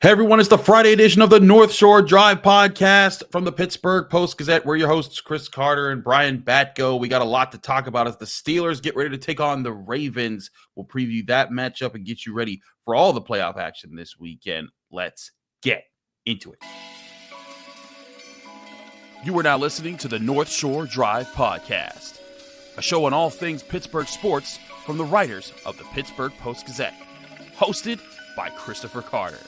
Hey everyone, it's the Friday edition of the North Shore Drive podcast from the Pittsburgh Post-Gazette. We're your hosts, Chris Carter and Brian Batko. We got a lot to talk about as the Steelers get ready to take on the Ravens. We'll preview that matchup and get you ready for all the playoff action this weekend. Let's get into it. You are now listening to the North Shore Drive podcast, a show on all things Pittsburgh sports from the writers of the Pittsburgh Post-Gazette, hosted by Christopher Carter.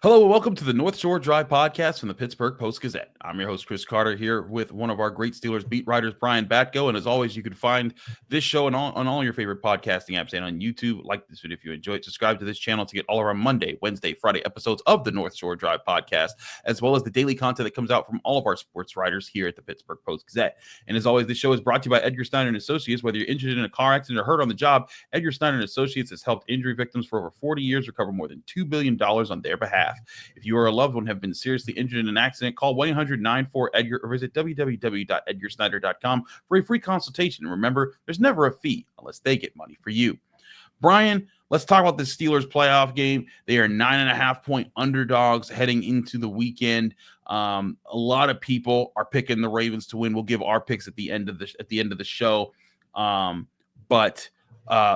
Hello and welcome to the North Shore Drive podcast from the Pittsburgh Post-Gazette. I'm your host, Chris Carter, here with one of our great Steelers beat writers, Brian Batko. And as always, you can find this show on all your favorite podcasting apps and on YouTube. Like this video if you enjoy it. Subscribe to this channel to get all of our Monday, Wednesday, Friday episodes of the North Shore Drive podcast, as well as the daily content that comes out from all of our sports writers here at the Pittsburgh Post-Gazette. And as always, this show is brought to you by Edgar Snyder Associates. Whether you're injured in a car accident or hurt on the job, Edgar Snyder Associates has helped injury victims for over 40 years recover more than $2 billion on their behalf. If you or a loved one have been seriously injured in an accident, call 1-800-94-EDGAR or visit www.edgarsnyder.com for a free consultation. And remember, there's never a fee unless they get money for you. Brian, let's talk about the Steelers playoff game. They are 9.5-point underdogs heading into the weekend. A lot of people are picking the Ravens to win. We'll give our picks at the end of the show. But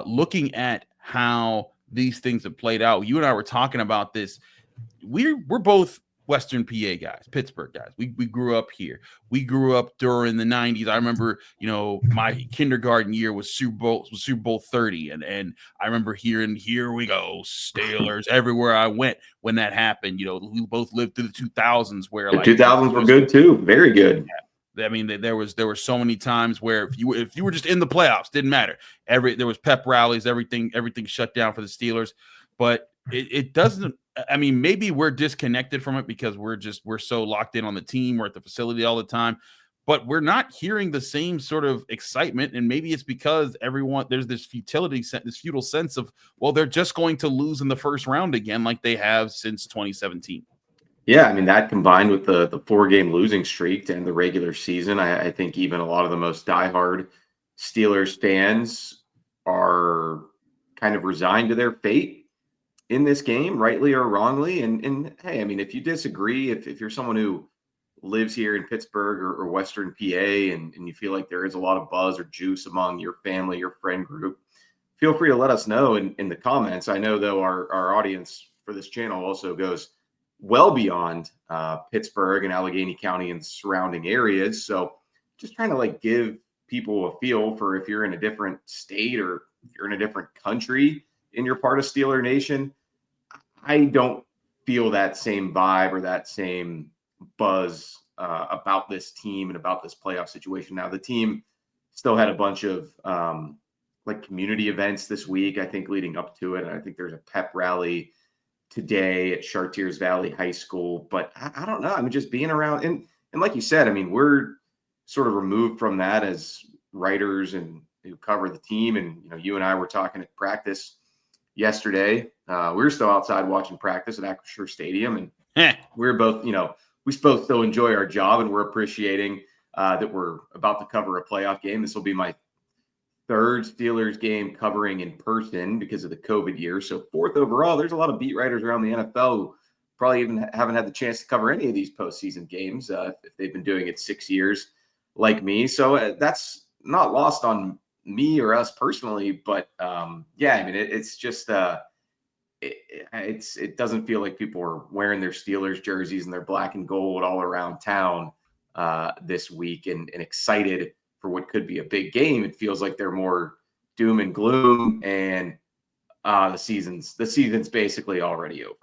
looking at how these things have played out, you and I were talking about this. We're both Western PA guys, Pittsburgh guys. We grew up here. We grew up during the 90s. I remember, my kindergarten year was Super Bowl 30. And I remember hearing, here we go, Steelers, everywhere I went when that happened. We both lived through the 2000s where the 2000s were good too. Very good. I mean, there were so many times where if you were just in the playoffs, didn't matter. There was pep rallies, everything shut down for the Steelers. But it doesn't. I mean, maybe we're disconnected from it because we're so locked in on the team. We're at the facility all the time, but we're not hearing the same sort of excitement. And maybe it's because there's this futile sense of, well, they're just going to lose in the first round again, like they have since 2017. Yeah, I mean, that combined with the 4-game losing streak to end the regular season, I think even a lot of the most diehard Steelers fans are kind of resigned to their fate in this game, rightly or wrongly. And hey, I mean, if you disagree, if you're someone who lives here in Pittsburgh or Western PA and you feel like there is a lot of buzz or juice among your family, your friend group, feel free to let us know in the comments. I know, though, our audience for this channel also goes well beyond Pittsburgh and Allegheny County and surrounding areas. So just trying to give people a feel for if you're in a different state or if you're in a different country and you're part of Steeler Nation. I don't feel that same vibe or that same buzz about this team and about this playoff situation. Now, the team still had a bunch of community events this week, I think, leading up to it. And I think there's a pep rally today at Chartiers Valley High School. But I don't know. I mean, just being around and like you said, I mean, we're sort of removed from that as writers and who cover the team. And, you and I were talking at practice yesterday. We were still outside watching practice at Acrisure Stadium, and we were both, we both still enjoy our job, and we're appreciating that we're about to cover a playoff game. This will be my third Steelers game covering in person because of the COVID year. So fourth overall. There's a lot of beat writers around the NFL who probably even haven't had the chance to cover any of these postseason games if they've been doing it 6 years like me. So that's not lost on me or us personally, but yeah, I mean, it's just it doesn't feel like people are wearing their Steelers jerseys and their black and gold all around town this week and excited for what could be a big game. It feels like they're more doom and gloom, and the season's basically already over.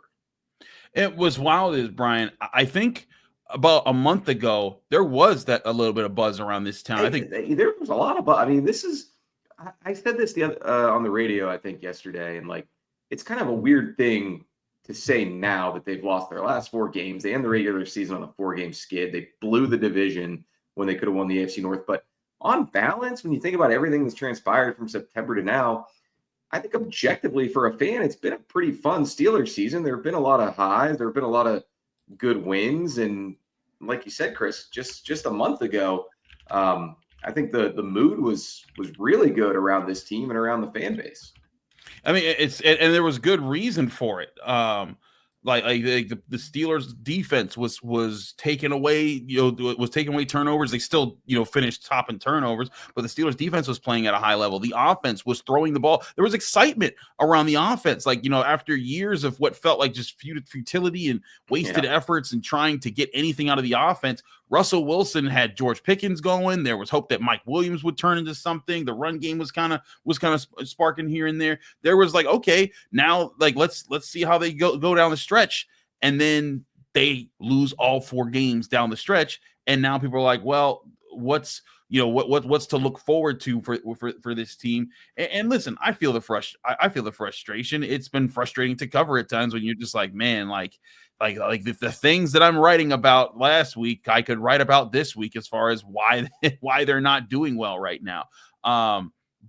It was wild, Brian. I think about a month ago, there was a little bit of buzz around this town. I think there was a lot of buzz. I mean, I said this the other on the radio, I think yesterday, and it's kind of a weird thing to say now that they've lost their last 4 games. They end the regular season on a 4-game skid. They blew the division when they could have won the AFC North. But on balance, when you think about everything that's transpired from September to now, I think objectively for a fan, it's been a pretty fun Steelers season. There have been a lot of highs. There have been a lot of good wins. And like you said, Chris, just a month ago, I think the mood was really good around this team and around the fan base. I mean, and there was good reason for it. Like the Steelers defense was taking away, was taking away turnovers. They still, finished top in turnovers, but the Steelers defense was playing at a high level. The offense was throwing the ball. There was excitement around the offense. Like, after years of what felt like just futility and wasted efforts and trying to get anything out of the offense, Russell Wilson had George Pickens going. There was hope that Mike Williams would turn into something. The run game was kind of sparking here and there. There was like, okay, now like let's see how they go down the stretch, and then they lose all 4 games down the stretch, and now people are like, well, what's to look forward to for this team? And listen, I feel the frustration. It's been frustrating to cover at times when you're just like, man, like the things that I'm writing about last week, I could write about this week as far as why they're not doing well right now.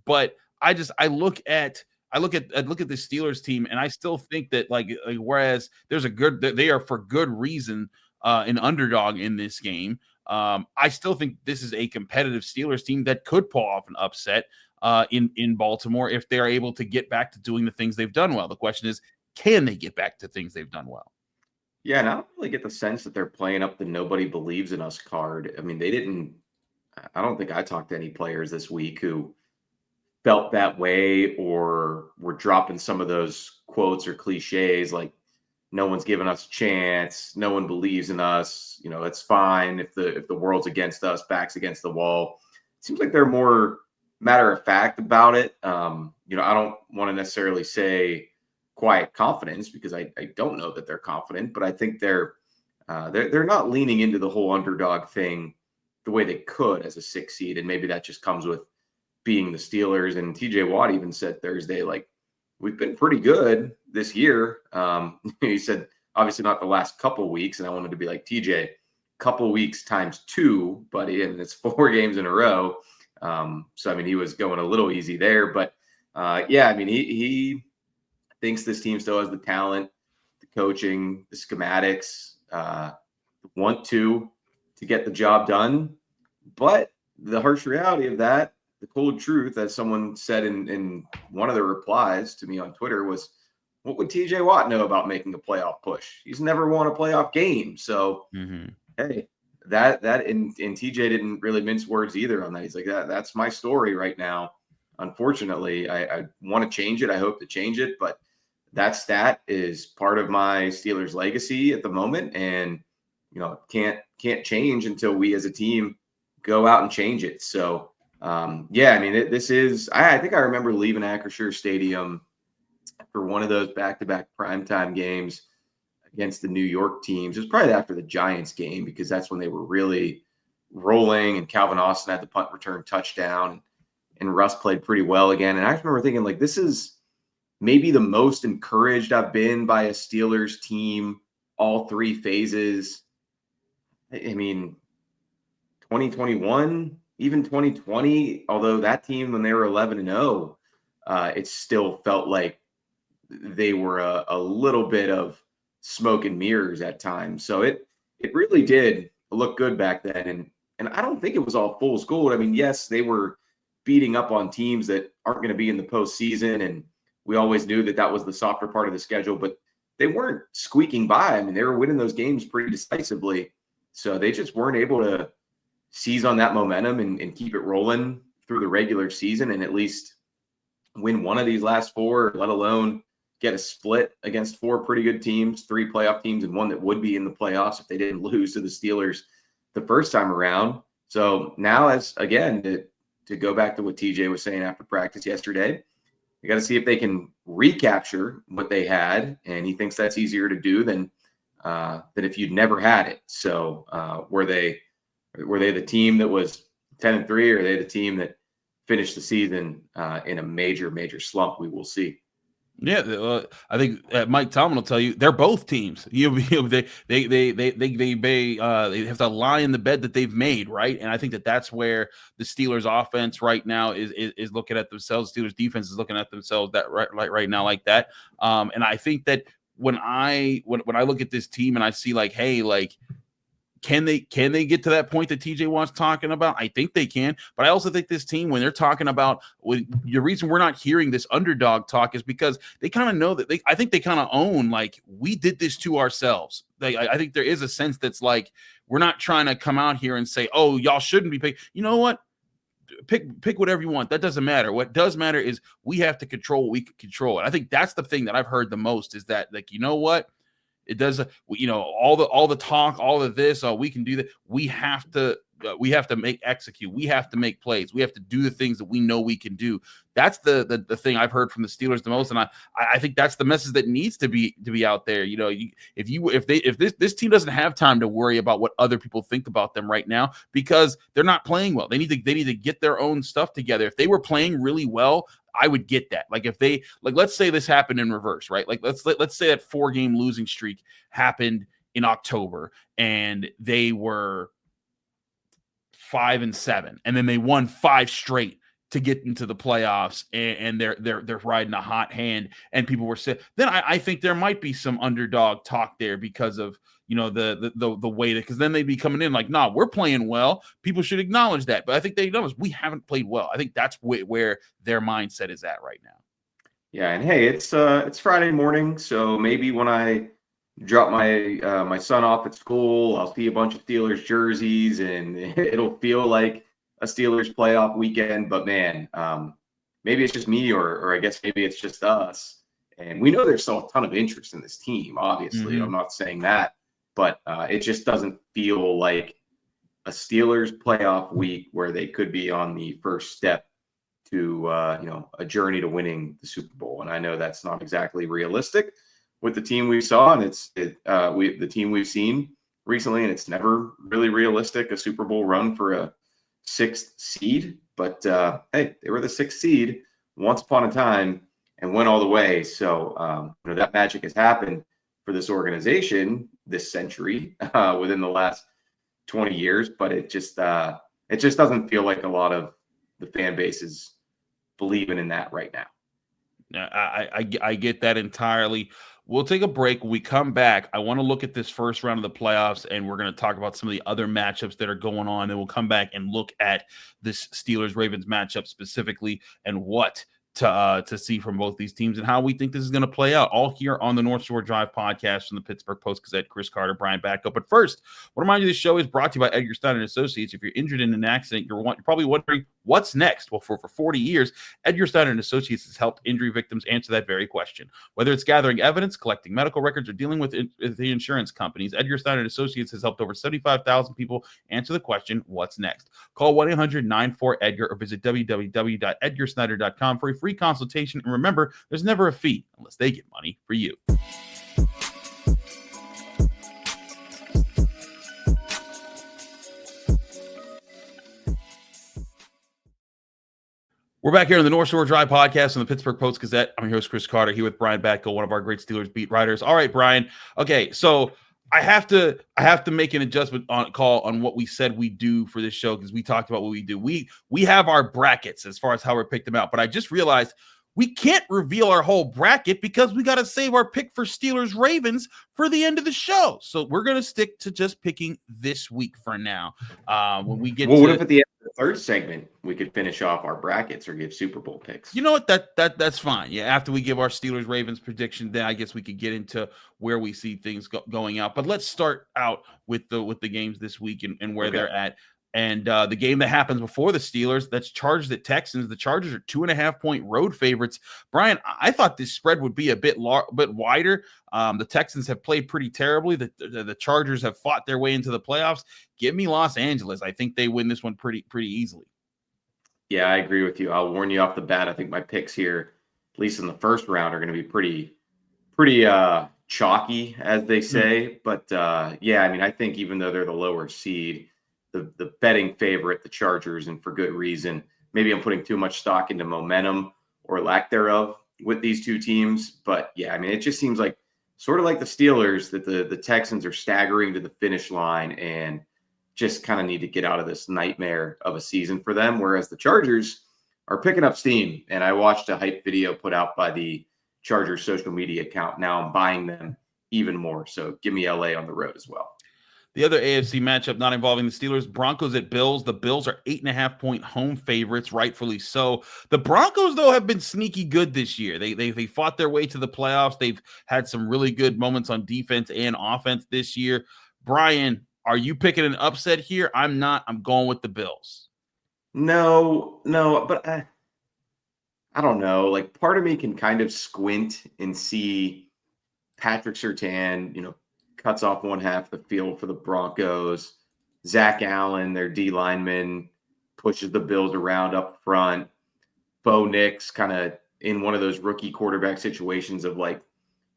But I look at the Steelers team, and I still think that like whereas they are for good reason an underdog in this game. I still think this is a competitive Steelers team that could pull off an upset in Baltimore if they're able to get back to doing the things they've done well. The question is, can they get back to things they've done well? Yeah, and I don't really get the sense that they're playing up the nobody believes in us card. I mean, I don't think I talked to any players this week who felt that way or were dropping some of those quotes or cliches like, no one's giving us a chance, no one believes in us, it's fine if the world's against us, backs against the wall. It seems like they're more matter of fact about it. I don't want to necessarily say quiet confidence because I don't know that they're confident, but I think they're not leaning into the whole underdog thing the way they could as a 6 seed, and maybe that just comes with being the Steelers. And TJ Watt even said Thursday, like, we've been pretty good this year. He said, obviously not the last couple weeks, and I wanted to be like, TJ, couple weeks times 2, buddy, and it's 4 games in a row. So I mean, he was going a little easy there, but I mean, he thinks this team still has the talent, the coaching, the schematics, want to get the job done. But the harsh reality of that, the cold truth, as someone said in one of the replies to me on Twitter, was, what would TJ Watt know about making a playoff push? He's never won a playoff game. So, hey, that and TJ didn't really mince words either on that. He's like, that's my story right now. Unfortunately, I want to change it. I hope to change it, but that stat is part of my Steelers legacy at the moment, and can't change until we as a team go out and change it. So I mean, this is, I think I remember leaving Acrisure Stadium for one of those back-to-back primetime games against the New York teams. It was probably after the Giants game, because that's when they were really rolling, and Calvin Austin had the punt return touchdown, and Russ played pretty well again. And I remember thinking, like, this is maybe the most encouraged I've been by a Steelers team all 3 phases. I mean, 2021, even 2020, although that team, when they were 11-0, it still felt like they were a little bit of smoke and mirrors at times. So it really did look good back then. And I don't think it was all fool's gold. I mean, yes, they were beating up on teams that aren't going to be in the postseason, and we always knew that was the softer part of the schedule, but they weren't squeaking by. I mean, they were winning those games pretty decisively. So they just weren't able to seize on that momentum and keep it rolling through the regular season, and at least win one of these last 4, let alone get a split against 4 pretty good teams, 3 playoff teams, and one that would be in the playoffs if they didn't lose to the Steelers the first time around. So now, as again, to go back to what TJ was saying after practice yesterday, you got to see if they can recapture what they had, and he thinks that's easier to do than if you'd never had it. So were they the team that was 10-3, or are they the team that finished the season in a major slump? We will see. Yeah, I think Mike Tomlin will tell you they're both teams. They have to lie in the bed that they've made, right? And I think that's where the Steelers offense right now is looking at themselves. Steelers defense is looking at themselves right now like that. And I think that when I look at this team and I see like, hey, like can they get to that point that TJ Watt's talking about? I think they can, but I also think this team, when they're talking about, the reason we're not hearing this underdog talk is because they kind of know that I think they kind of own, like, we did this to ourselves. I think there is a sense that's like, we're not trying to come out here and say, oh, y'all shouldn't be paid. You know what? Pick whatever you want. That doesn't matter. What does matter is we have to control what we can control. And I think that's the thing that I've heard the most, is that, like, you know what? It does, all the talk, all of this, we can do that. We have to execute. We have to make plays. We have to do the things that we know we can do. That's the thing I've heard from the Steelers the most, and I think that's the message that needs to be out there. If this team doesn't have time to worry about what other people think about them right now, because they're not playing well. They need to get their own stuff together. If they were playing really well, I would get that. Like, if they, like, let's say this happened in reverse, right? Like, let's say that 4-game losing streak happened in October and they were 5-7, and then they won 5 straight to get into the playoffs, and they're riding a hot hand, and people were saying, then I think there might be some underdog talk there, because of the way that, because then they'd be coming in like, nah, we're playing well. People should acknowledge that. But I think they know we haven't played well. I think that's where their mindset is at right now. Yeah, and hey, it's Friday morning, so maybe when I drop my son off at school, I'll see a bunch of Steelers jerseys, and it'll feel like a Steelers playoff weekend. But man, maybe it's just me, or I guess maybe it's just us. And we know there's still a ton of interest in this team. Obviously, I'm not saying that, but it just doesn't feel like a Steelers playoff week where they could be on the first step to a journey to winning the Super Bowl. And I know that's not exactly realistic with the team we saw, and the team we've seen recently, and it's never really realistic, a Super Bowl run for a 6th seed. But hey, they were the 6th seed once upon a time and went all the way. So that magic has happened for this organization this century, within the last 20 years. But it just doesn't feel like a lot of the fan base is believing in that right now. I get that entirely. We'll take a break. When we come back, I want to look at this first round of the playoffs, and we're going to talk about some of the other matchups that are going on. And we'll come back and look at this Steelers-Ravens matchup specifically, and what to see from both these teams, and how we think this is going to play out, all here on the North Shore Drive podcast from the Pittsburgh Post-Gazette. Chris Carter, Brian Batko. But first, I want to remind you, this show is brought to you by Edgar Snyder Associates. If you're injured in an accident, you're probably wondering, what's next? Well, for 40 years, Edgar Snyder Associates has helped injury victims answer that very question. Whether it's gathering evidence, collecting medical records, or dealing with the insurance companies, Edgar Snyder Associates has helped over 75,000 people answer the question, what's next? Call 1-800-94-EDGAR or visit www.edgarsnyder.com for a free consultation. And remember, there's never a fee unless they get money for you. We're back here on the North Shore Drive podcast on the Pittsburgh Post-Gazette. I'm your host, Chris Carter, here with Brian Batko, one of our great Steelers beat writers. All right, Brian. Okay, so I have to make an adjustment on what we said we do for this show, because we talked about what we do. We have our brackets as far as how we picked them out, but I just realized we can't reveal our whole bracket because we got to save our pick for Steelers Ravens for the end of the show. So we're going to stick to just picking this week for now. When we get what if at the end of the third segment we could finish off our brackets or give Super Bowl picks? You know what? That's fine. Yeah, after we give our Steelers Ravens prediction, then I guess we could get into where we see things going out. But let's start out with the games this week and where they're at. And the game that happens before the Steelers, that's Chargers at Texans. The Chargers are 2.5-point road favorites. Brian, I thought this spread would be a bit wider. The Texans have played pretty terribly. The Chargers have fought their way into the playoffs. Give me Los Angeles. I think they win this one pretty easily. Yeah, I agree with you. I'll warn you off the bat. I think my picks here, at least in the first round, are going to be pretty chalky, as they say. But yeah, I mean, I think even though they're the lower seed, the betting favorite, the Chargers, and for good reason. Maybe I'm putting too much stock into momentum or lack thereof with these two teams. But yeah, I mean, it just seems like sort of like the Steelers that the Texans are staggering to the finish line and just kind of need to get out of this nightmare of a season for them. Whereas the Chargers are picking up steam. And I watched a hype video put out by the Chargers social media account. Now I'm buying them even more. So give me LA on the road as well. The other AFC matchup not involving the Steelers, Broncos at Bills. The Bills are 8.5-point home favorites, rightfully so. The Broncos, though, have been sneaky good this year. They fought their way to the playoffs. They've had some really good moments on defense and offense this year. Brian, are you picking an upset here? I'm not. I'm going with the Bills. No, but I don't know. Like, part of me can kind of squint and see Patrick Surtain, cuts off one half of the field for the Broncos. Zach Allen, their D lineman, pushes the Bills around up front. Bo Nix kind of in one of those rookie quarterback situations of like,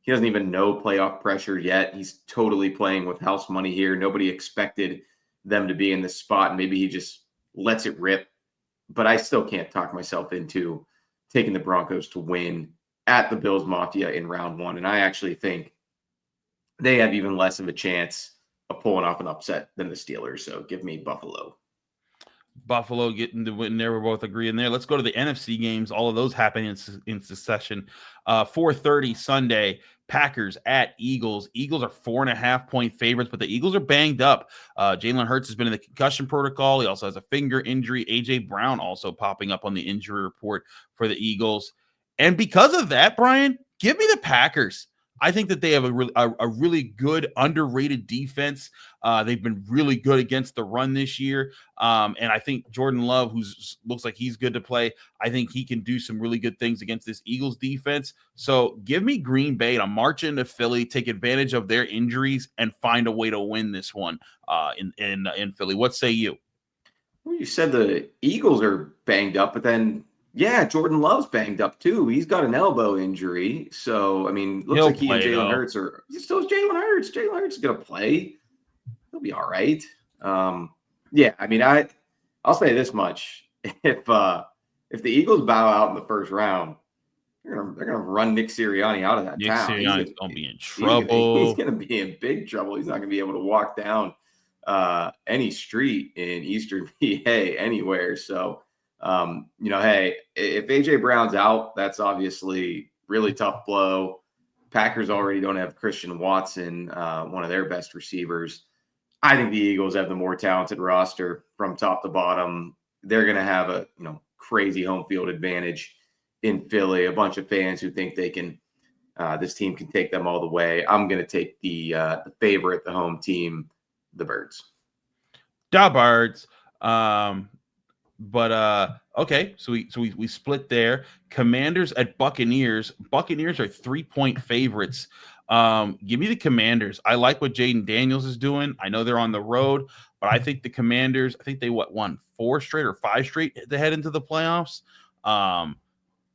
he doesn't even know playoff pressure yet. He's totally playing with house money here. Nobody expected them to be in this spot, and maybe he just lets it rip. But I still can't talk myself into taking the Broncos to win at the Bills Mafia in round one. And I actually think they have even less of a chance of pulling off an upset than the Steelers. So give me Buffalo. Buffalo getting the win there. We're both agreeing there. Let's go to the NFC games. All of those happening in succession. 4:30 Sunday, Packers at Eagles. Eagles are 4.5-point favorites, but the Eagles are banged up. Jalen Hurts has been in the concussion protocol. He also has a finger injury. A.J. Brown also popping up on the injury report for the Eagles. And because of that, Brian, give me the Packers. I think that they have a really good, underrated defense. They've been really good against the run this year. And I think Jordan Love, who looks like he's good to play, I think he can do some really good things against this Eagles defense. So give me Green Bay to march into Philly, take advantage of their injuries, and find a way to win this one in Philly. What say you? Well, you said the Eagles are banged up, but then yeah, Jordan Love's banged up too. He's got an elbow injury. So, I mean, looks like he and Jalen Hurts are still Jalen Hurts. Jalen Hurts is going to play. He'll be all right. Yeah, I mean, I'll say this much. If the Eagles bow out in the first round, they're gonna run Nick Sirianni out of that town. Sirianni's going to be in trouble. He's going to be in big trouble. He's not going to be able to walk down any street in Eastern PA anywhere. So, hey, if AJ Brown's out, that's obviously really tough blow. Packers already don't have Christian Watson, one of their best receivers. I think the Eagles have the more talented roster from top to bottom. They're going to have a crazy home field advantage in Philly. A bunch of fans who think they can. This team can take them all the way. I'm going to take the favorite, the home team, the Birds. Da Birds. But okay, so we split there. Commanders at Buccaneers. Buccaneers are 3-point favorites. Give me the Commanders. I like what Jaden Daniels is doing. I know they're on the road, but I think the Commanders, I think they won 4 straight or 5 straight to head into the playoffs.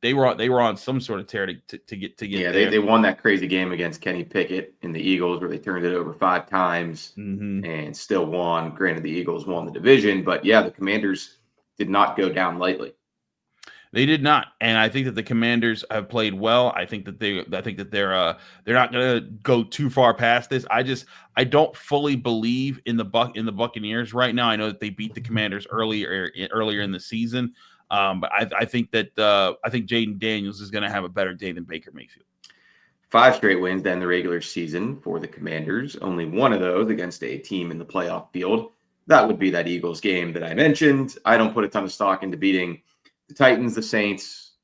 They were on some sort of tear to get yeah, there. They won that crazy game against Kenny Pickett in the Eagles where they turned it over 5 times and still won. Granted, the Eagles won the division, but yeah, the Commanders did not go down lightly. They did not, and I think that the Commanders have played well. I think that they're not going to go too far past this. I don't fully believe in the Buccaneers right now. I know that they beat the Commanders earlier in the season, but I think that Jaden Daniels is going to have a better day than Baker Mayfield. 5 straight wins in the regular season for the Commanders. Only one of those against a team in the playoff field. That would be that Eagles game that I mentioned. I don't put a ton of stock into beating the Titans, the Saints.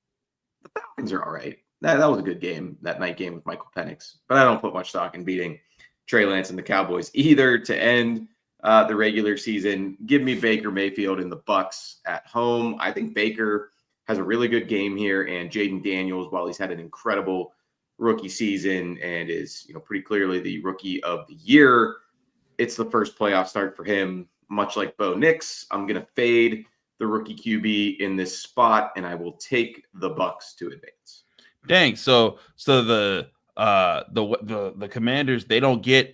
The Falcons are all right. That was a good game, that night game with Michael Penix. But I don't put much stock in beating Trey Lance and the Cowboys either to end the regular season. Give me Baker Mayfield and the Bucs at home. I think Baker has a really good game here, and Jaden Daniels, while he's had an incredible rookie season and is pretty clearly the rookie of the year, it's the first playoff start for him. Much like Bo Nix, I'm going to fade the rookie QB in this spot, and I will take the Bucs to advance. Dang! So the Commanders, they don't get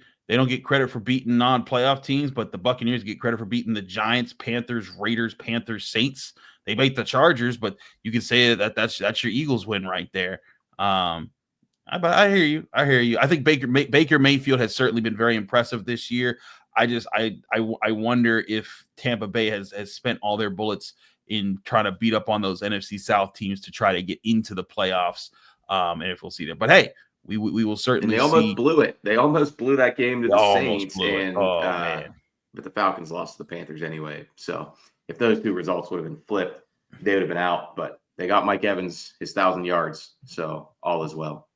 credit for beating non-playoff teams, but the Buccaneers get credit for beating the Giants, Panthers, Raiders, Saints. They beat the Chargers, but you can say that's your Eagles win right there. But I hear you. I think Baker Mayfield has certainly been very impressive this year. I wonder if Tampa Bay has spent all their bullets in trying to beat up on those NFC South teams to try to get into the playoffs. And if we'll see that. But hey, we will And certainly they almost see. blew it. They almost blew that game to They the almost Saints, blew it. and Oh man. but the Falcons lost to the Panthers anyway. So if those two results would have been flipped, they would have been out. But they got Mike Evans his 1,000 yards, so all is well.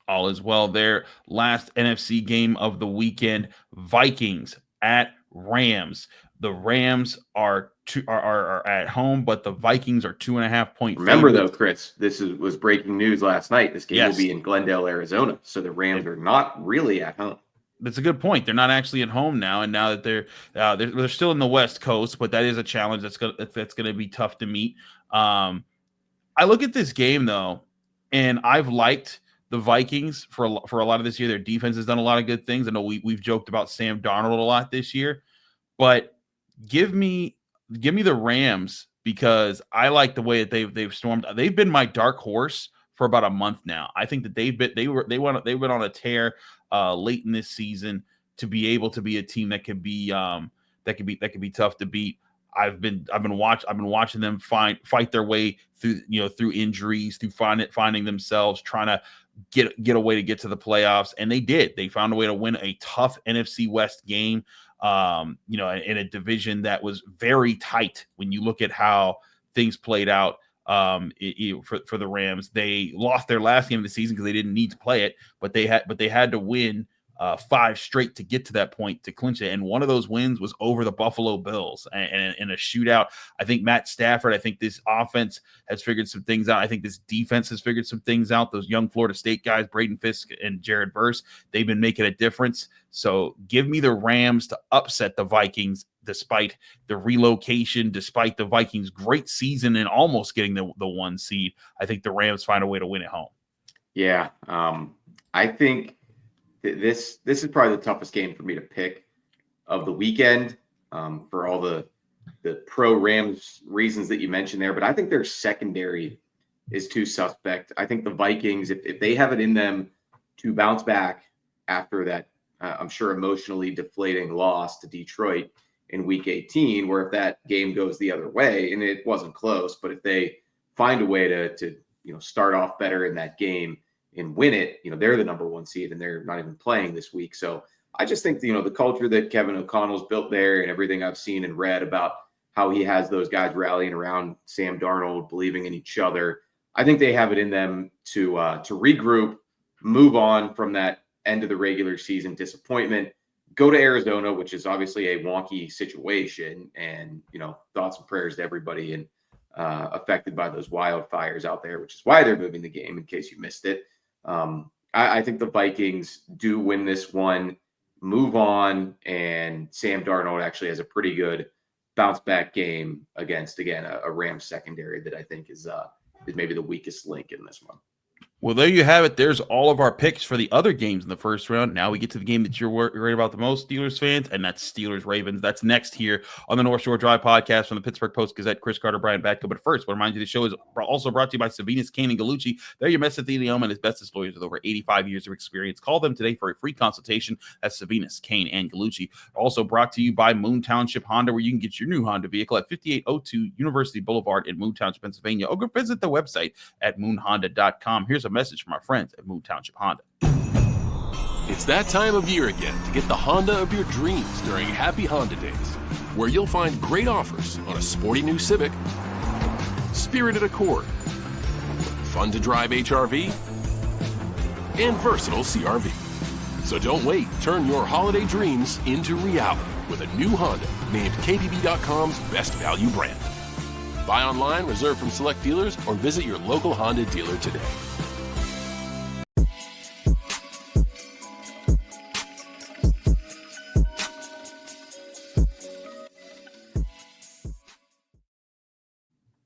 All is well there. Last NFC game of the weekend: Vikings at Rams. The Rams are at home, but the Vikings are 2.5-point Remember, favorites. though, Chris, was breaking news last night. This game will Yes. be in Glendale, Arizona. So the Rams are not really at home. That's a good point. They're not actually at home now, and now that they're still in the West Coast, but that is a challenge that's gonna be tough to meet. I look at this game though, and I've liked the Vikings for a lot of this year. Their defense has done a lot of good things. I know we've joked about Sam Darnold a lot this year, but give me the Rams because I like the way that they've stormed. They've been my dark horse for about a month now. I think that they went on a tear late in this season to be able to be a team that could be tough to beat. I've been watching them fight their way through through injuries, through finding themselves trying to get a way to get to the playoffs, and they did. They found a way to win a tough NFC West game. In a division that was very tight when you look at how things played out for the Rams. They lost their last game of the season because they didn't need to play it, but they had to win 5 straight to get to that point to clinch it. And one of those wins was over the Buffalo Bills and in a shootout. I think Matt Stafford, I think this offense has figured some things out. I think this defense has figured some things out. Those young Florida State guys, Braden Fisk and Jared Verse, they've been making a difference. So give me the Rams to upset the Vikings despite the relocation, despite the Vikings' great season and almost getting the 1 seed. I think the Rams find a way to win at home. Yeah. I think this is probably the toughest game for me to pick of the weekend for all the pro Rams reasons that you mentioned there. But I think their secondary is too suspect. I think the Vikings, if they have it in them to bounce back after that, I'm sure emotionally deflating loss to Detroit in week 18, where if that game goes the other way, and it wasn't close, but if they find a way to start off better in that game and win it, they're the number 1 seed and they're not even playing this week. So I just think, the culture that Kevin O'Connell's built there and everything I've seen and read about how he has those guys rallying around Sam Darnold, believing in each other, I think they have it in them to regroup, move on from that end of the regular season disappointment, go to Arizona, which is obviously a wonky situation, and thoughts and prayers to everybody and affected by those wildfires out there, which is why they're moving the game in case you missed it. I think the Vikings do win this one, move on, and Sam Darnold actually has a pretty good bounce back game against, again, a Rams secondary that I think is maybe the weakest link in this one. Well, there you have it. There's all of our picks for the other games in the first round. Now we get to the game that you're worried about the most, Steelers fans, and that's Steelers-Ravens. That's next here on the North Shore Drive podcast from the Pittsburgh Post-Gazette. Chris Carter, Brian Batko. But first, I want to remind you the show is also brought to you by Savinas, Kane, and Gallucci. They're your mesothelioma and asbestos lawyers with over 85 years of experience. Call them today for a free consultation at Savinas, Kane, and Gallucci. Also brought to you by Moon Township Honda, where you can get your new Honda vehicle at 5802 University Boulevard in Moon Township, Pennsylvania. Or go visit the website at moonhonda.com. Here's a message from our friends at Moon Township Honda. It's that time of year again to get the Honda of your dreams during Happy Honda Days, where you'll find great offers on a sporty new Civic, spirited Accord, fun to drive HRV, and versatile CRV. So don't wait, turn your holiday dreams into reality with a new Honda named KBB.com's best value brand. Buy online, reserve from select dealers, or visit your local Honda dealer today.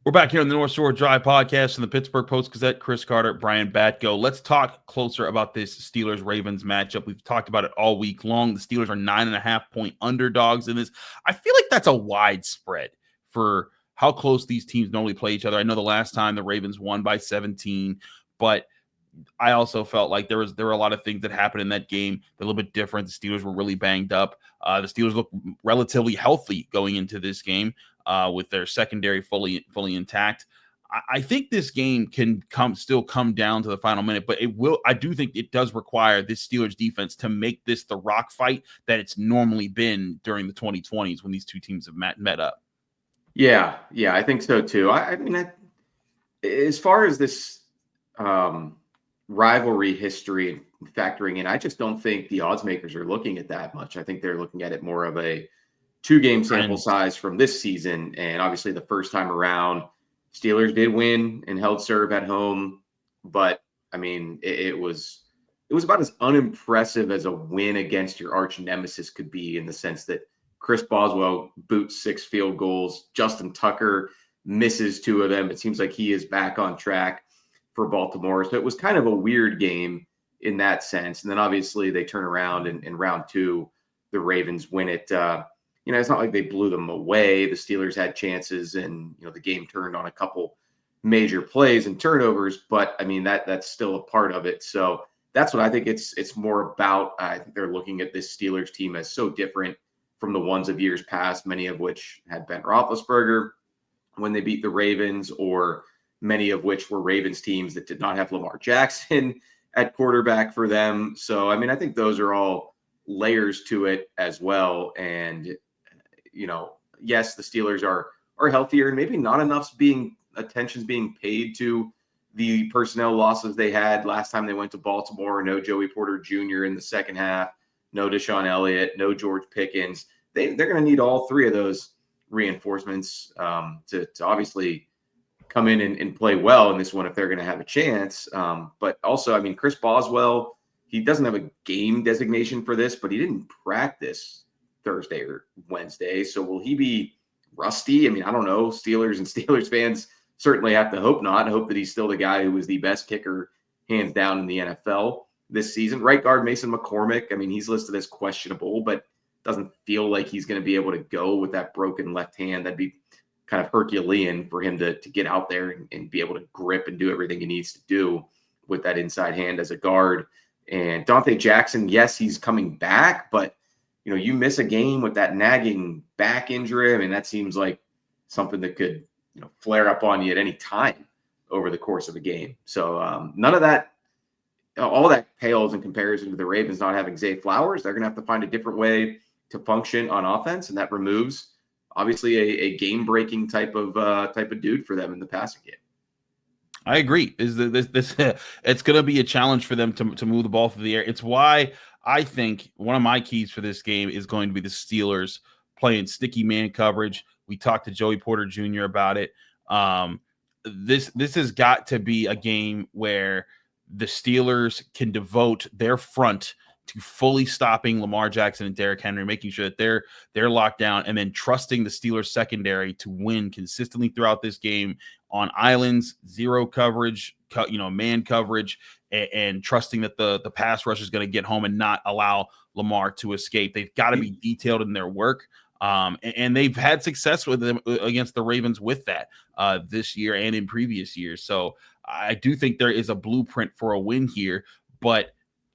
We're back here on the North Shore Drive podcast from the Pittsburgh Post-Gazette. Chris Carter, Brian Batko. Let's talk closer about this Steelers-Ravens matchup. We've talked about it all week long. The Steelers are 9.5-point underdogs in this. I feel like that's a wide spread for how close these teams normally play each other. I know the last time the Ravens won by 17, but I also felt like there were a lot of things that happened in that game. They're a little bit different. The Steelers were really banged up. The Steelers look relatively healthy going into this game with their secondary fully intact. I think this game can still come down to the final minute, but I do think it does require this Steelers defense to make this the rock fight that it's normally been during the 2020s when these two teams have met up. Yeah, I think so too. I mean, as far as this rivalry history factoring in, I just don't think the odds makers are looking at that much. I think they're looking at it more of a 2-game sample size from this season. And obviously the first time around, Steelers did win and held serve at home. But I mean, it was about as unimpressive as a win against your arch nemesis could be, in the sense that Chris Boswell boots 6 field goals. Justin Tucker misses 2 of them. It seems like he is back on track for Baltimore. So it was kind of a weird game in that sense. And then obviously they turn around in round 2, the Ravens win it. It's not like they blew them away. The Steelers had chances, and the game turned on a couple major plays and turnovers. But I mean, that's still a part of it. So that's what I think it's more about. I think they're looking at this Steelers team as so different from the ones of years past, many of which had Ben Roethlisberger when they beat the Ravens, or many of which were Ravens teams that did not have Lamar Jackson at quarterback for them. So, I mean, I think those are all layers to it as well. And, yes, the Steelers are healthier, and maybe not enough attention's being paid to the personnel losses they had last time they went to Baltimore. No Joey Porter Jr. in the second half, no Deshaun Elliott, no George Pickens. They're going to need all 3 of those reinforcements to obviously come in and play well in this one if they're going to have a chance. But also, I mean, Chris Boswell, he doesn't have a game designation for this, but he didn't practice Thursday or Wednesday. So will he be rusty? I mean, I don't know. Steelers and Steelers fans certainly have to hope not. I hope that he's still the guy who was the best kicker, hands down, in the NFL this season. Right guard Mason McCormick, I mean, he's listed as questionable, but doesn't feel like he's going to be able to go with that broken left hand. That'd be kind of Herculean for him to get out there and be able to grip and do everything he needs to do with that inside hand as a guard. And Dante Jackson, yes, he's coming back, but you miss a game with that nagging back injury. I mean, that seems like something that could flare up on you at any time over the course of a game. So none of that, all that pales in comparison to the Ravens not having Zay Flowers. They're going to have to find a different way to function on offense, and that removes obviously a game-breaking type of dude for them in the passing game. I agree. It's going to be a challenge for them to move the ball through the air. It's why I think one of my keys for this game is going to be the Steelers playing sticky man coverage. We talked to Joey Porter Jr. about it. This has got to be a game where the Steelers can devote their front to fully stopping Lamar Jackson and Derrick Henry, making sure that they're locked down, and then trusting the Steelers secondary to win consistently throughout this game on islands, zero coverage, man coverage, and trusting that the pass rush is going to get home and not allow Lamar to escape. They've got to be detailed in their work. And they've had success with them against the Ravens with that this year and in previous years. So I do think there is a blueprint for a win here,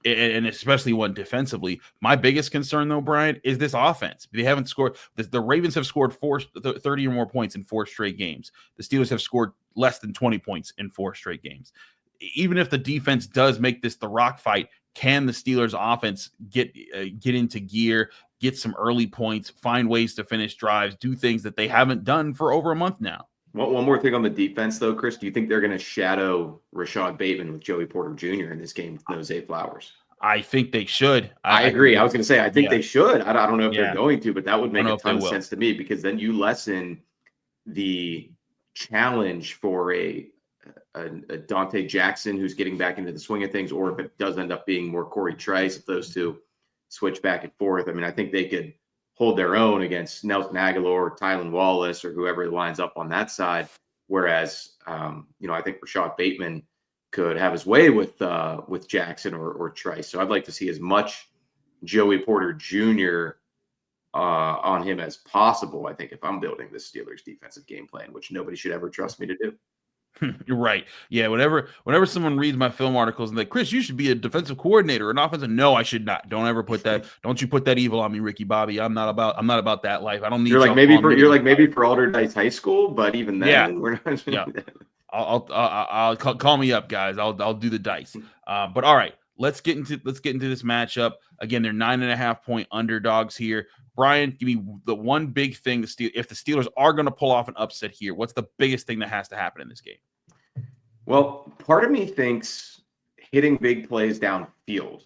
and especially one defensively. My biggest concern, though, Brian, is this offense. They haven't scored. The Ravens have scored 30 or more points in 4 straight games. The Steelers have scored less than 20 points in 4 straight games. Even if the defense does make this the rock fight, can the Steelers offense get into gear, get some early points, find ways to finish drives, do things that they haven't done for over a month now? One more thing on the defense, though, Chris. Do you think they're going to shadow Rashad Bateman with Joey Porter Jr. in this game with no Zay Flowers? I think they should. I agree. I was going to say, I think they should. I don't know if they're going to, but that would make a ton of sense to me, because then you lessen the challenge for a Dante Jackson who's getting back into the swing of things, or if it does end up being more Corey Trice, if those two switch back and forth. I mean, I think they could hold their own against Nelson Aguilar or Tylan Wallace or whoever lines up on that side. Whereas, I think Rashad Bateman could have his way with Jackson or Trice. So I'd like to see as much Joey Porter Jr. On him as possible, I think, if I'm building this Steelers defensive game plan, which nobody should ever trust me to do. You're right. Yeah, whenever someone reads my film articles and like, Chris, you should be a defensive coordinator or an offensive. No, I should not. Don't ever put that. Don't you put that evil on me, Ricky Bobby. I'm not about that life. I don't need. You're like maybe for Alderdice High School, but even then, we're not. Yeah. I'll call me up, guys. I'll do the dice. But all right, let's get into this matchup. Again, they're 9.5-point underdogs here. Brian, give me the one big thing if the Steelers are going to pull off an upset here, what's the biggest thing that has to happen in this game? Well, part of me thinks hitting big plays downfield.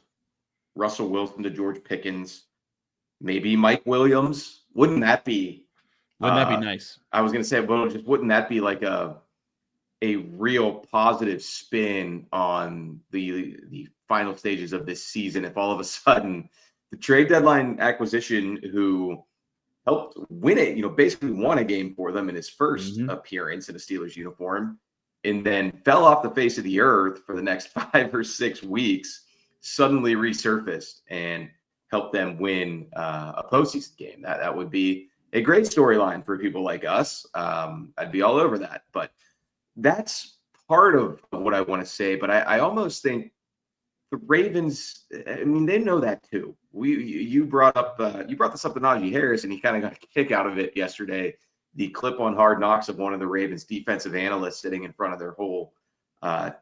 Russell Wilson to George Pickens, maybe Mike Williams. Wouldn't that be nice? I was going to say, well, just wouldn't that be like a real positive spin on the final stages of this season if all of a sudden the trade deadline acquisition who helped win it, basically won a game for them in his first appearance in a Steelers uniform, and then fell off the face of the earth for the next 5 or 6 weeks, suddenly resurfaced and helped them win a postseason game. That would be a great storyline for people like us. I'd be all over that. But that's part of what I want to say. But I almost think the Ravens, I mean, they know that too. You brought this up to Najee Harris, and he kind of got a kick out of it yesterday. The clip on Hard Knocks of one of the Ravens defensive analysts sitting in front of their whole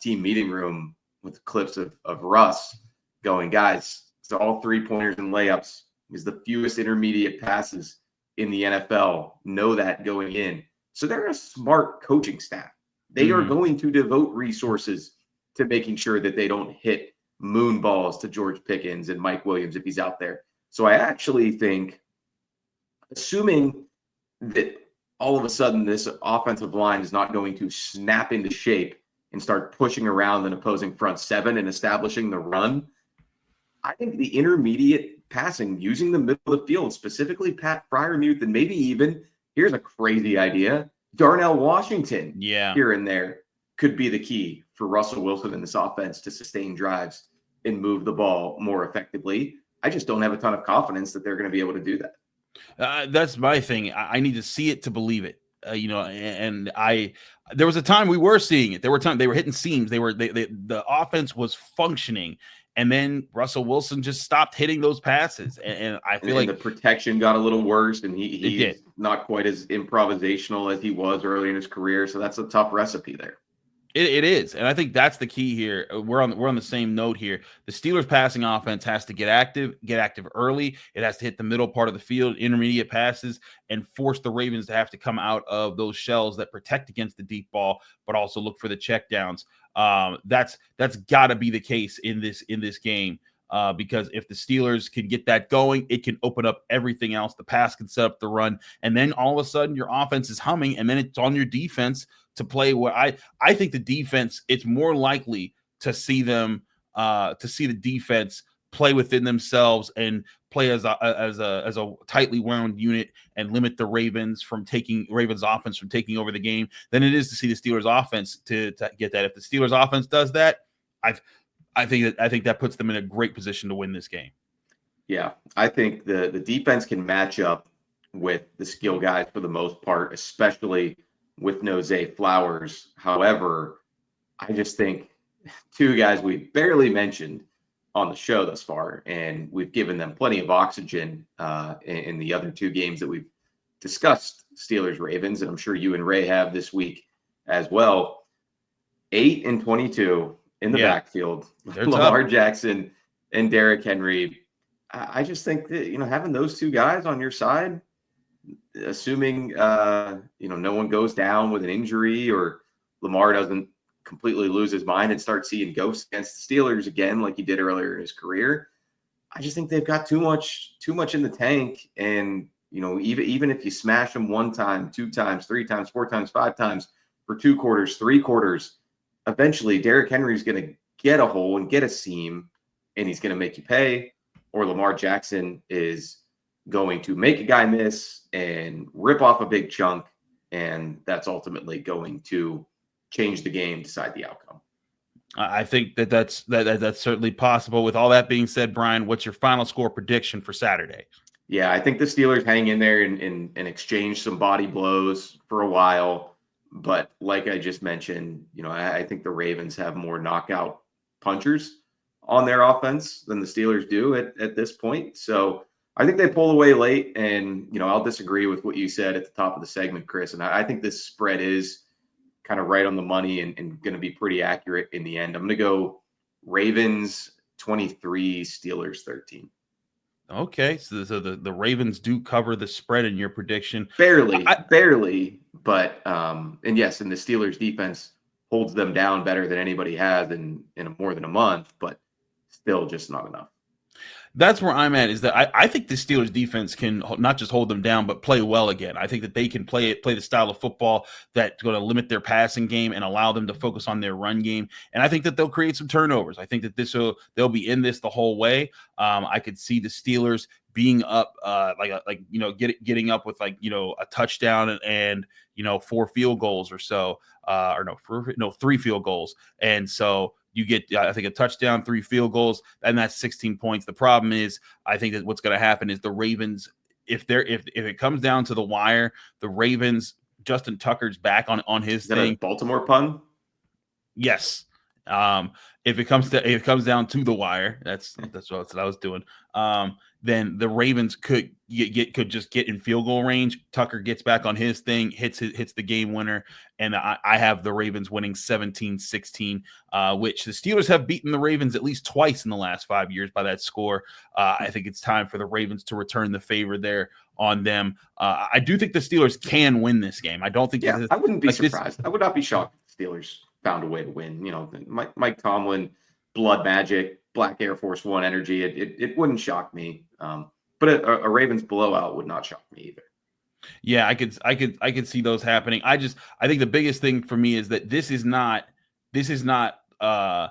team meeting room with clips of Russ going, guys, it's all 3-pointers and layups. Is the fewest intermediate passes in the NFL. Know that going in. So they're a smart coaching staff. They are going to devote resources to making sure that they don't hit moon balls to George Pickens and Mike Williams if he's out there. So I actually think, assuming that all of a sudden this offensive line is not going to snap into shape and start pushing around an opposing front seven and establishing the run, I think the intermediate passing using the middle of the field, specifically Pat Freiermuth, and maybe even, here's a crazy idea, Darnell Washington here and there could be the key for Russell Wilson in this offense to sustain drives and move the ball more effectively. I just don't have a ton of confidence that they're going to be able to do that. That's my thing. I need to see it to believe it. And there was a time we were seeing it. There were times they were hitting seams. The offense was functioning. And then Russell Wilson just stopped hitting those passes. And I feel like the protection got a little worse, and he's not quite as improvisational as he was early in his career. So that's a tough recipe there. It is. And I think that's the key here. We're on the same note here. The Steelers passing offense has to get active early. It has to hit the middle part of the field, intermediate passes, and force the Ravens to have to come out of those shells that protect against the deep ball, but also look for the checkdowns. That's got to be the case in this game. Because if the Steelers can get that going, it can open up everything else. The pass can set up the run, and then all of a sudden your offense is humming, and then it's on your defense to play. What I think the defense, it's more likely to see them to see the defense play within themselves and play as a tightly wound unit and limit the Ravens offense from taking over the game than it is to see the Steelers offense to get that. If the Steelers offense does that, I think that puts them in a great position to win this game. Yeah, I think the defense can match up with the skill guys for the most part, especially with no Zay Flowers. However, I just think two guys we barely mentioned on the show thus far, and we've given them plenty of oxygen in the other two games that we've discussed, Steelers-Ravens, and I'm sure you and Ray have this week as well. 8 and 22 in the backfield, Lamar Jackson and Derrick Henry. I just think that, having those two guys on your side, assuming, no one goes down with an injury or Lamar doesn't completely lose his mind and start seeing ghosts against the Steelers again, like he did earlier in his career, I just think they've got too much in the tank. And, even if you smash them 1 time, 2 times, 3 times, 4 times, 5 times for 2 quarters, 3 quarters, eventually Derrick Henry's going to get a hole and get a seam, and he's going to make you pay, or Lamar Jackson is going to make a guy miss and rip off a big chunk, and that's ultimately going to change the game, decide the outcome. I think that's certainly possible. With all that being said, Brian, what's your final score prediction for Saturday? Yeah, I think the Steelers hang in there and exchange some body blows for a while. But like I just mentioned, I think the Ravens have more knockout punchers on their offense than the Steelers do at this point. So I think they pull away late, and, I'll disagree with what you said at the top of the segment, Chris. And I think this spread is kind of right on the money and going to be pretty accurate in the end. I'm going to go Ravens 23, Steelers 13. Okay, so the Ravens do cover the spread in your prediction. Barely, but and yes, and the Steelers defense holds them down better than anybody has in more than a month, but still just not enough. That's where I'm at, is that I think the Steelers defense can not just hold them down, but play well again. I think that they can play the style of football that's going to limit their passing game and allow them to focus on their run game. And I think that they'll create some turnovers. I think that they'll be in this the whole way. I could see the Steelers being up getting up with a touchdown and 4 field goals or so, 3 field goals. And so you get, I think, a touchdown, 3 field goals, and that's 16 points. The problem is, I think that what's going to happen is the Ravens, if it comes down to the wire, the Ravens, Justin Tucker's back on his thing. A Baltimore pun? Yes. If it comes down to the wire, that's what I was doing. Then the Ravens could just get in field goal range. Tucker gets back on his thing, hits the game winner, and I have the Ravens winning 17-16, which the Steelers have beaten the Ravens at least twice in the last 5 years by that score. I think it's time for the Ravens to return the favor there on them. I do think the Steelers can win this game. I don't think. Yeah, I wouldn't be surprised. I would not be shocked if the Steelers found a way to win. Mike Tomlin, blood magic, black Air Force One energy. It wouldn't shock me. But a Ravens blowout would not shock me either. Yeah, I could see those happening. I think the biggest thing for me is that this is not Josh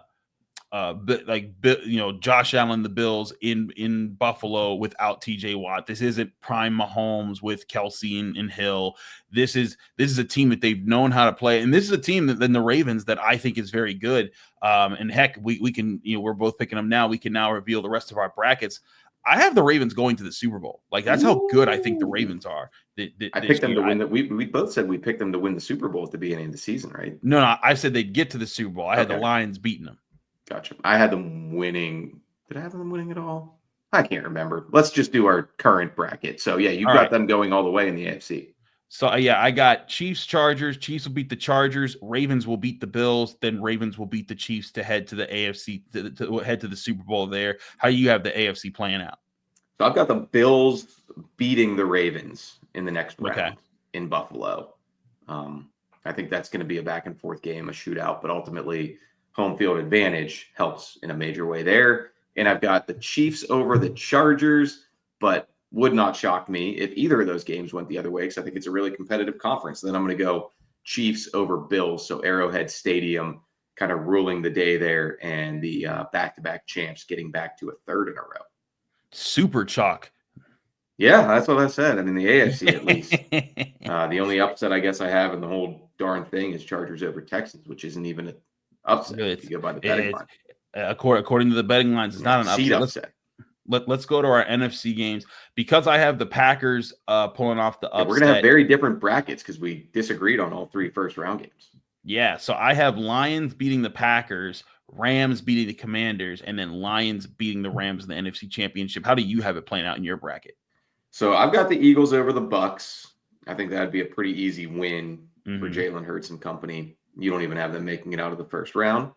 Allen, the Bills in Buffalo without TJ Watt. This isn't prime Mahomes with Kelsey and Hill. This is a team that they've known how to play, and this is a team that the Ravens that I think is very good. And heck, we can, we're both picking them now. We can now reveal the rest of our brackets. I have the Ravens going to the Super Bowl. Like, that's how good I think the Ravens are. I picked them to win that. We both said we picked them to win the Super Bowl at the beginning of the season, right? No, I said they'd get to the Super Bowl. I had the Lions beating them. Gotcha. I had them winning. Did I have them winning at all? I can't remember. Let's just do our current bracket. So, yeah, you've got them going all the way in the AFC. So, yeah, I got Chiefs, Chargers. Chiefs will beat the Chargers. Ravens will beat the Bills. Then Ravens will beat the Chiefs to head to the AFC, to head to the Super Bowl there. How do you have the AFC playing out? So, I've got the Bills beating the Ravens in the next round in Buffalo. I think that's going to be a back-and-forth game, a shootout, but ultimately home field advantage helps in a major way there. And I've got the Chiefs over the Chargers, but would not shock me if either of those games went the other way, because I think it's a really competitive conference. Then I'm going to go Chiefs over Bills. So Arrowhead Stadium kind of ruling the day there, and the back-to-back champs getting back to a third in a row. Super chalk. Yeah, that's what I said. I mean, the AFC at least. The only upset I guess I have in the whole darn thing is Chargers over Texans, which isn't even an upset if you go by the betting line. According to the betting lines, it's not an upset. Let's go to our NFC games, because I have the Packers pulling off the upset. We're going to have very different brackets because we disagreed on all 3 first-round games. Yeah, so I have Lions beating the Packers, Rams beating the Commanders, and then Lions beating the Rams in the NFC Championship. How do you have it playing out in your bracket? So I've got the Eagles over the Bucks. I think that'd be a pretty easy win for Jalen Hurts and company. You don't even have them making it out of the first round.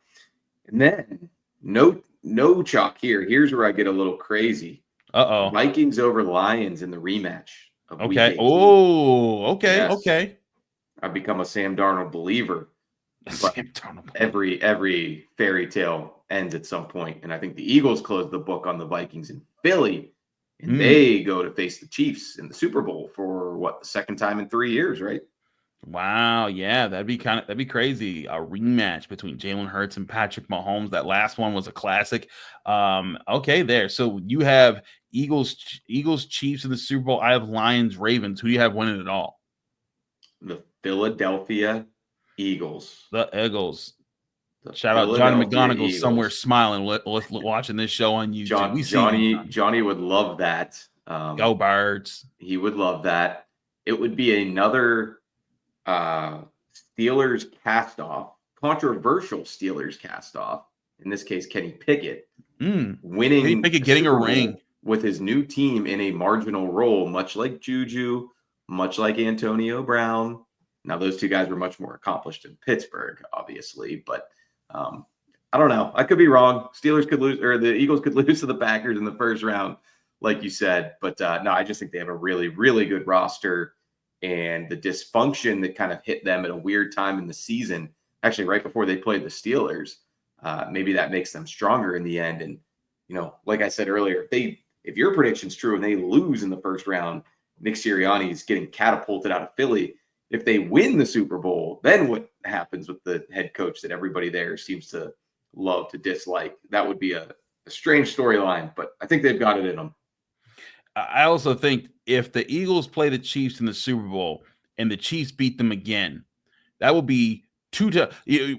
And then no chalk here. Here's where I get a little crazy. Vikings over Lions in the rematch of Week 18. Okay. I've become a Sam Darnold believer. But every fairy tale ends at some point. And I think the Eagles close the book on the Vikings in Philly. And they go to face the Chiefs in the Super Bowl for the second time in 3 years, right? Wow, yeah, that'd be crazy. A rematch between Jalen Hurts and Patrick Mahomes. That last one was a classic. Okay, there. So you have Eagles, Chiefs in the Super Bowl. I have Lions, Ravens. Who do you have winning it all? The Philadelphia Eagles. The Eagles. Shout out Johnny McGonigal somewhere smiling watching this show on YouTube. Johnny would love that. Go Birds. He would love that. It would be another Steelers cast-off, controversial Steelers cast-off. In this case, Kenny Pickett winning. Kenny Pickett getting a ring with his new team in a marginal role, much like Juju, much like Antonio Brown. Now, those two guys were much more accomplished in Pittsburgh, obviously, but I don't know. I could be wrong. Steelers could lose, or the Eagles could lose to the Packers in the first round, like you said. But no, I just think they have a really, really good roster, and the dysfunction that kind of hit them at a weird time in the season, actually right before they played the Steelers, maybe that makes them stronger in the end. And, you know, like I said earlier, if your prediction's true and they lose in the first round, Nick Sirianni is getting catapulted out of Philly. If they win the Super Bowl, then what happens with the head coach that everybody there seems to love to dislike? That would be a strange storyline, but I think they've got it in them. I also think if the Eagles play the Chiefs in the Super Bowl and the Chiefs beat them again, that would be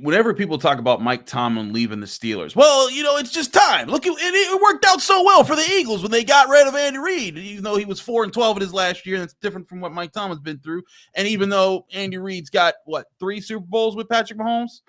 whenever people talk about Mike Tomlin leaving the Steelers, well, you know, it's just time. Look, it worked out so well for the Eagles when they got rid of Andy Reid, even though he was 4-12 in his last year. That's different from what Mike Tomlin's been through. And even though Andy Reid's got, 3 Super Bowls with Patrick Mahomes?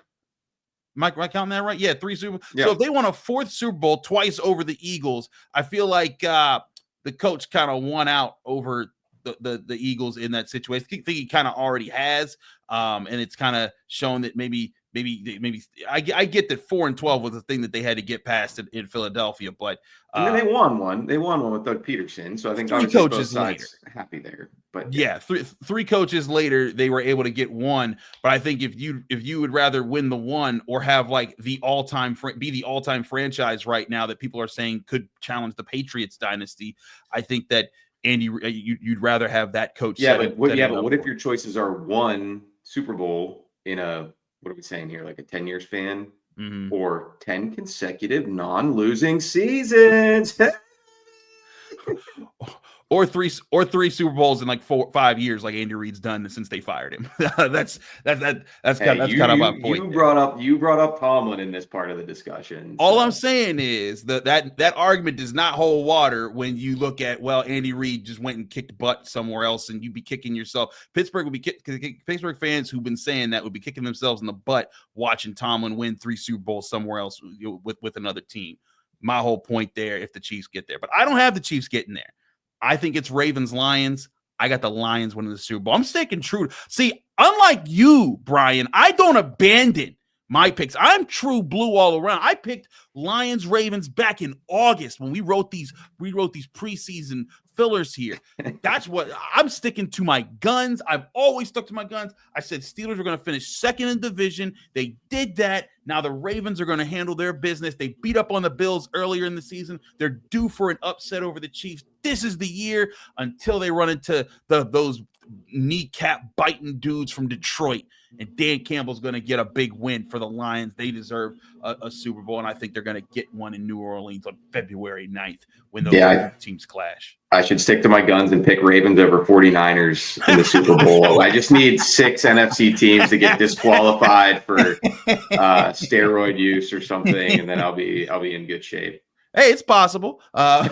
Am I counting that right? Yeah, 3 Super Bowls. Yeah. So if they won a 4th Super Bowl twice over the Eagles, I feel like the coach kind of won out over the Eagles in that situation. I think he kind of already has, and it's kind of shown that maybe I get that 4-12 was the thing that they had to get past in Philadelphia, but I mean, they won one. They won one with Doug Peterson, so I think 3 coaches both later happy there. But yeah, three coaches later they were able to get one. But I think if you would rather win the one or have like the all-time franchise right now that people are saying could challenge the Patriots dynasty, I think that Andy, you'd rather have that coach. But what if your choices are 1 Super Bowl in what are we saying here, like a 10-year span, or 10 consecutive non-losing seasons, or three Super Bowls in like 4-5 years, like Andy Reid's done since they fired him. that's kind of my point. You brought up Tomlin in this part of the discussion. All I'm saying is that argument does not hold water when you look at, well, Andy Reid just went and kicked butt somewhere else, and you'd be kicking yourself. Pittsburgh fans who've been saying that would be kicking themselves in the butt watching Tomlin win 3 Super Bowls somewhere else with another team. My whole point there, if the Chiefs get there, but I don't have the Chiefs getting there. I think it's Ravens-Lions. I got the Lions winning the Super Bowl. I'm sticking true. See, unlike you, Brian, I don't abandon my picks. I'm true blue all around. I picked Lions-Ravens back in August when we wrote these preseason fillers here. That's what I'm sticking to, my guns. I've always stuck to my guns. I said Steelers were going to finish 2nd in division. They did that. Now the Ravens are going to handle their business. They beat up on the Bills earlier in the season. They're due for an upset over the Chiefs. This is the year until they run into those kneecap biting dudes from Detroit, and Dan Campbell's going to get a big win for the Lions. They deserve a Super Bowl, and I think they're going to get one in New Orleans on February 9th when those teams clash. I should stick to my guns and pick Ravens over 49ers in the Super Bowl. I just need 6 NFC teams to get disqualified for steroid use or something, and then I'll be in good shape. Hey, it's possible. To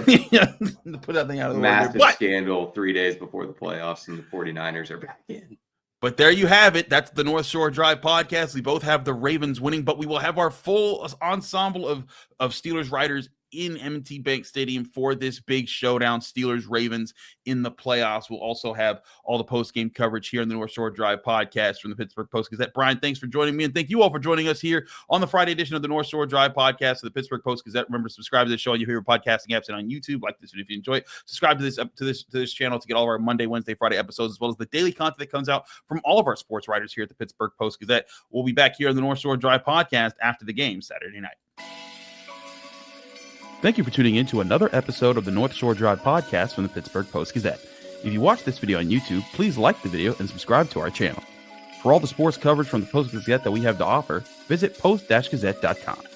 put that thing out of the way. Massive scandal 3 days before the playoffs, and the 49ers are back in. But there you have it. That's the North Shore Drive podcast. We both have the Ravens winning, but we will have our full ensemble of Steelers writers in M&T Bank Stadium for this big showdown, Steelers-Ravens in the playoffs. We'll also have all the post-game coverage here on the North Shore Drive podcast from the Pittsburgh Post-Gazette. Brian, thanks for joining me, and thank you all for joining us here on the Friday edition of the North Shore Drive podcast of the Pittsburgh Post-Gazette. Remember, subscribe to this show on your favorite podcasting apps and on YouTube. Like this video if you enjoy it. Subscribe to this channel to get all of our Monday, Wednesday, Friday episodes, as well as the daily content that comes out from all of our sports writers here at the Pittsburgh Post-Gazette. We'll be back here on the North Shore Drive podcast after the game Saturday night. Thank you for tuning in to another episode of the North Shore Drive podcast from the Pittsburgh Post-Gazette. If you watch this video on YouTube, please like the video and subscribe to our channel. For all the sports coverage from the Post-Gazette that we have to offer, visit post-gazette.com.